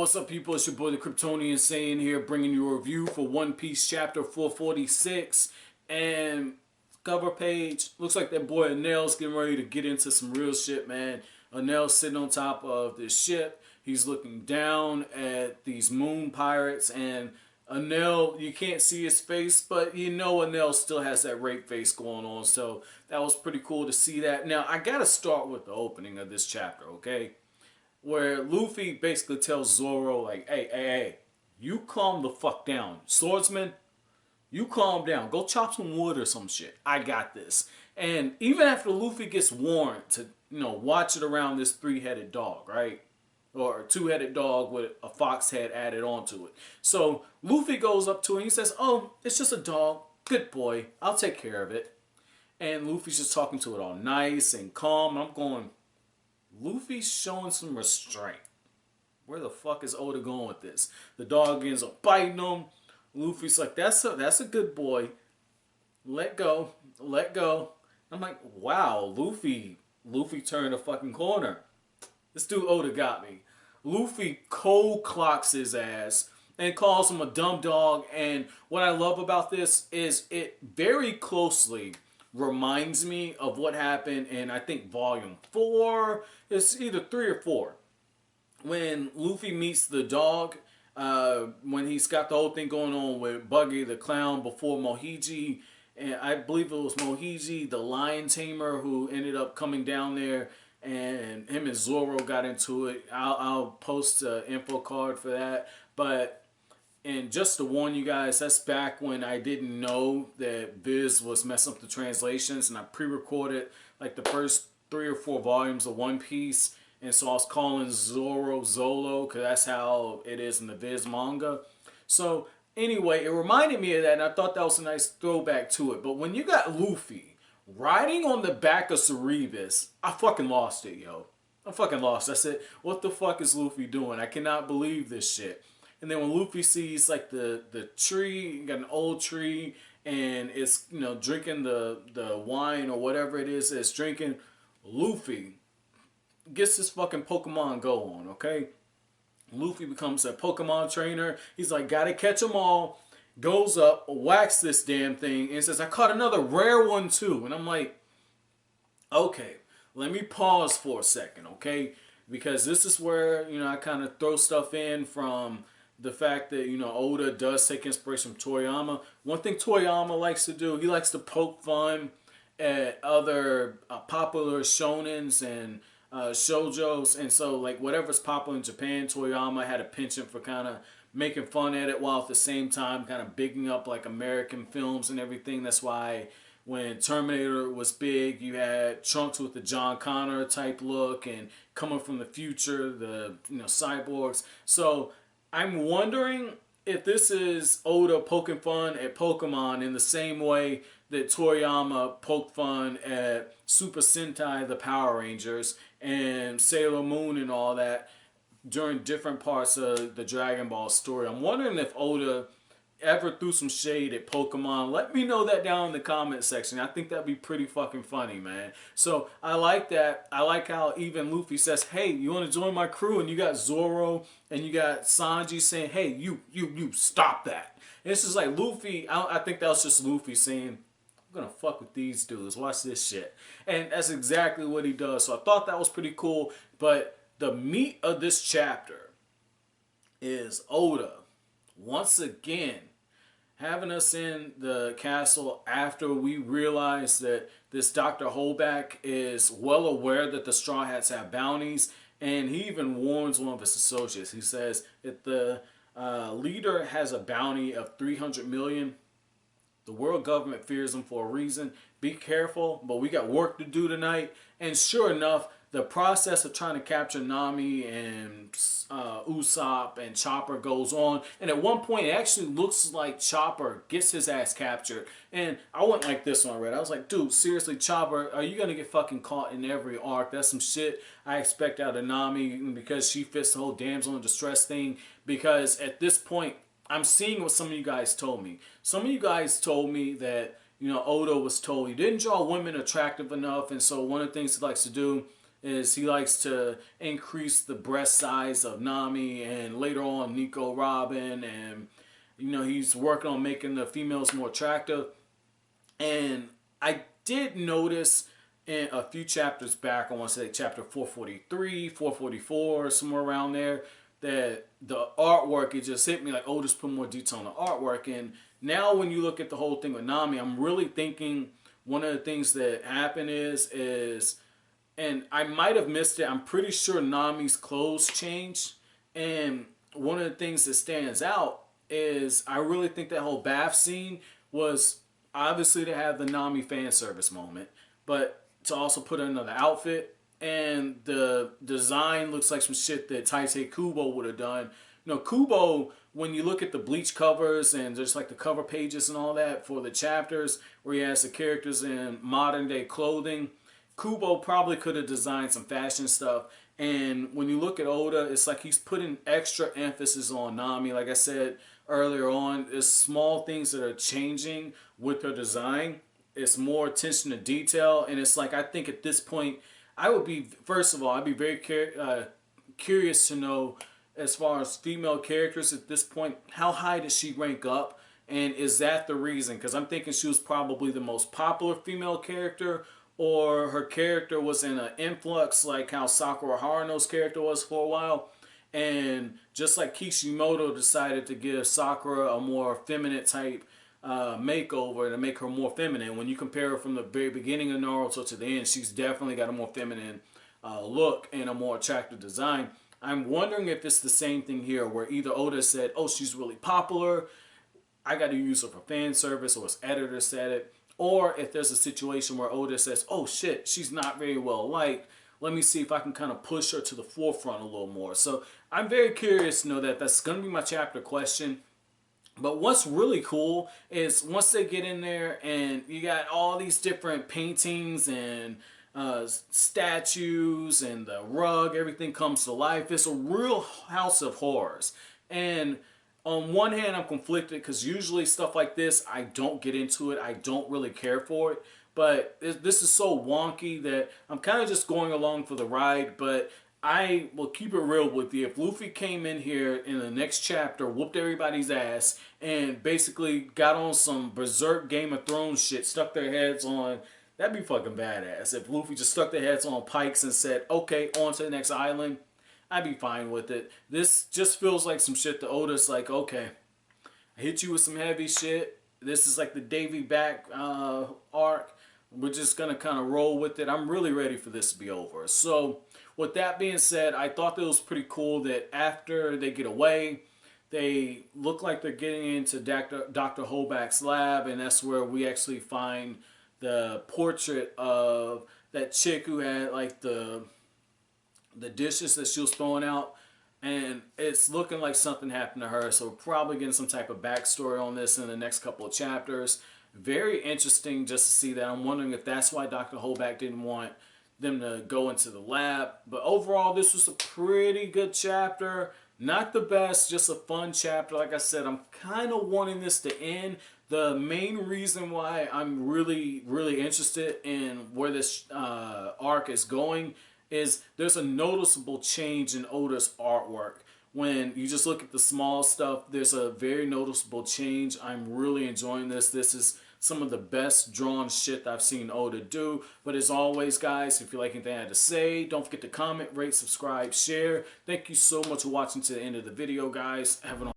what's up, people? It's your boy the Kryptonian saying here, bringing you a review for One Piece chapter 446. And cover page, looks like that boy Anel's getting ready to get into some real shit, man. Anel's sitting on top of this ship. He's looking down at these moon pirates, and Anel, you can't see his face, but you know Anel still has that rape face going on. So that was pretty cool to see that. Now, I gotta start with the opening of this chapter, okay? Where Luffy basically tells Zoro, like, hey, you calm the fuck down. Swordsman, you calm down. Go chop some wood or some shit. I got this. And even after Luffy gets warned to, watch it around this three-headed dog, right? Or a two-headed dog with a fox head added onto it. So Luffy goes up to it and he says, oh, it's just a dog. Good boy. I'll take care of it. And Luffy's just talking to it all nice and calm. And I'm going, Luffy's showing some restraint. Where the fuck is Oda going with this? The dog ends up biting him. Luffy's like, that's a good boy. Let go. Let go. I'm like, wow, Luffy turned a fucking corner. This dude Oda got me. Luffy cold clocks his ass and calls him a dumb dog. And what I love about this is it very closely reminds me of what happened in, I think, volume 4. It's either 3 or 4. When Luffy meets the dog, when he's got the whole thing going on with Buggy the Clown before Mohiji, and I believe it was Mohiji, the lion tamer, who ended up coming down there, and him and Zoro got into it. I'll post an info card for that. And just to warn you guys, that's back when I didn't know that Viz was messing up the translations, and I pre-recorded like the first 3 or 4 volumes of One Piece, and so I was calling Zoro Zolo because that's how it is in the Viz manga. So anyway, it reminded me of that, and I thought that was a nice throwback to it. But when you got Luffy riding on the back of Cerberus, I fucking lost it, yo. I fucking lost. I said, what the fuck is Luffy doing? I cannot believe this shit. And then when Luffy sees like the tree, you got an old tree, and it's drinking the wine or whatever it is it's drinking, Luffy gets his fucking Pokemon go on, okay? Luffy becomes a Pokemon trainer. He's like, gotta catch them all. Goes up, whacks this damn thing, and says, I caught another rare one too. And I'm like, okay, let me pause for a second, okay? Because this is where, I kind of throw stuff in from the fact that, Oda does take inspiration from Toriyama. One thing Toriyama likes to do, he likes to poke fun at other popular shonens and shoujos. And so, like, whatever's popular in Japan, Toriyama had a penchant for kind of making fun at it while at the same time kind of bigging up, like, American films and everything. That's why when Terminator was big, you had Trunks with the John Connor type look, and coming from the future, the, cyborgs. So I'm wondering if this is Oda poking fun at Pokemon in the same way that Toriyama poked fun at Super Sentai, the Power Rangers, and Sailor Moon and all that during different parts of the Dragon Ball story. I'm wondering if Oda ever threw some shade at Pokemon. Let me know that down in the comment section. I think that'd be pretty fucking funny, man. So I like that. I like how even Luffy says, hey, you want to join my crew? And you got Zoro and you got Sanji saying, hey, you stop that. And it's just like Luffy, I think that was just Luffy saying, I'm gonna fuck with these dudes. Watch this shit. And that's exactly what he does. So I thought that was pretty cool. But the meat of this chapter is Oda once again having us in the castle after we realize that this Dr. Hogback is well aware that the Straw Hats have bounties, and he even warns one of his associates. He says, if the leader has a bounty of 300 million, the world government fears him for a reason. Be careful, but we got work to do tonight. And sure enough, the process of trying to capture Nami and Usopp and Chopper goes on. And at one point, it actually looks like Chopper gets his ass captured. And I went like this when I read it. I was like, dude, seriously, Chopper, are you going to get fucking caught in every arc? That's some shit I expect out of Nami because she fits the whole damsel in distress thing. Because at this point, I'm seeing what some of you guys told me. Some of you guys told me that, Oda was told he didn't draw women attractive enough. And so one of the things he likes to do is he likes to increase the breast size of Nami and later on Nico Robin, and you know, he's working on making the females more attractive. And I did notice in a few chapters back, I want to say chapter 443, 444, somewhere around there, that the artwork, it just hit me like, oh, just put more detail on the artwork. And now when you look at the whole thing with Nami, I'm really thinking one of the things that happened is, and I might have missed it, I'm pretty sure Nami's clothes changed. And one of the things that stands out is I really think that whole bath scene was obviously to have the Nami fan service moment, but to also put another outfit. And the design looks like some shit that Tite Kubo would have done. You know, Kubo, when you look at the Bleach covers and just like the cover pages and all that for the chapters where he has the characters in modern day clothing, Kubo probably could have designed some fashion stuff. And when you look at Oda, it's like he's putting extra emphasis on Nami. Like I said earlier on, there's small things that are changing with her design. It's more attention to detail. And it's like, I think at this point, I would be, first of all, I'd be very curious to know, as far as female characters at this point, how high does she rank up? And is that the reason? Because I'm thinking she was probably the most popular female character, or her character was in an influx like how Sakura Haruno's character was for a while. And just like Kishimoto decided to give Sakura a more feminine type makeover to make her more feminine. When you compare her from the very beginning of Naruto to the end, she's definitely got a more feminine look and a more attractive design. I'm wondering if it's the same thing here, where either Oda said, oh, she's really popular, I got to use her for fan service, or his editor said it, or if there's a situation where Oda says, oh shit, she's not very well liked, let me see if I can kind of push her to the forefront a little more. So I'm very curious to know that. That's going to be my chapter question. But what's really cool is once they get in there and you got all these different paintings and statues and the rug, everything comes to life. It's a real house of horrors. And on one hand, I'm conflicted because usually stuff like this, I don't get into it. I don't really care for it. But this is so wonky that I'm kind of just going along for the ride. But I will keep it real with you. If Luffy came in here in the next chapter, whooped everybody's ass, and basically got on some berserk Game of Thrones shit, stuck their heads on, that'd be fucking badass. If Luffy just stuck their heads on pikes and said, okay, on to the next island, I'd be fine with it. This just feels like some shit that Oda's like, okay, I hit you with some heavy shit. This is like the Davy back arc. We're just going to kind of roll with it. I'm really ready for this to be over. So with that being said, I thought that it was pretty cool that after they get away, they look like they're getting into Dr. Hogback's lab, and that's where we actually find the portrait of that chick who had like the dishes that she was throwing out, and it's looking like something happened to her. So we're probably getting some type of backstory on this in the next couple of chapters. Very interesting just to see that. I'm wondering if that's why Dr. Hogback didn't want them to go into the lab. But overall, this was a pretty good chapter. Not the best, just a fun chapter. Like I said, I'm kind of wanting this to end. The main reason why I'm really, really interested in where this arc is going is there's a noticeable change in Oda's artwork. When you just look at the small stuff, there's a very noticeable change. I'm really enjoying this. This is some of the best drawn shit I've seen Oda do. But as always, guys, if you like anything I had to say, don't forget to comment, rate, subscribe, share. Thank you so much for watching to the end of the video, guys. Have an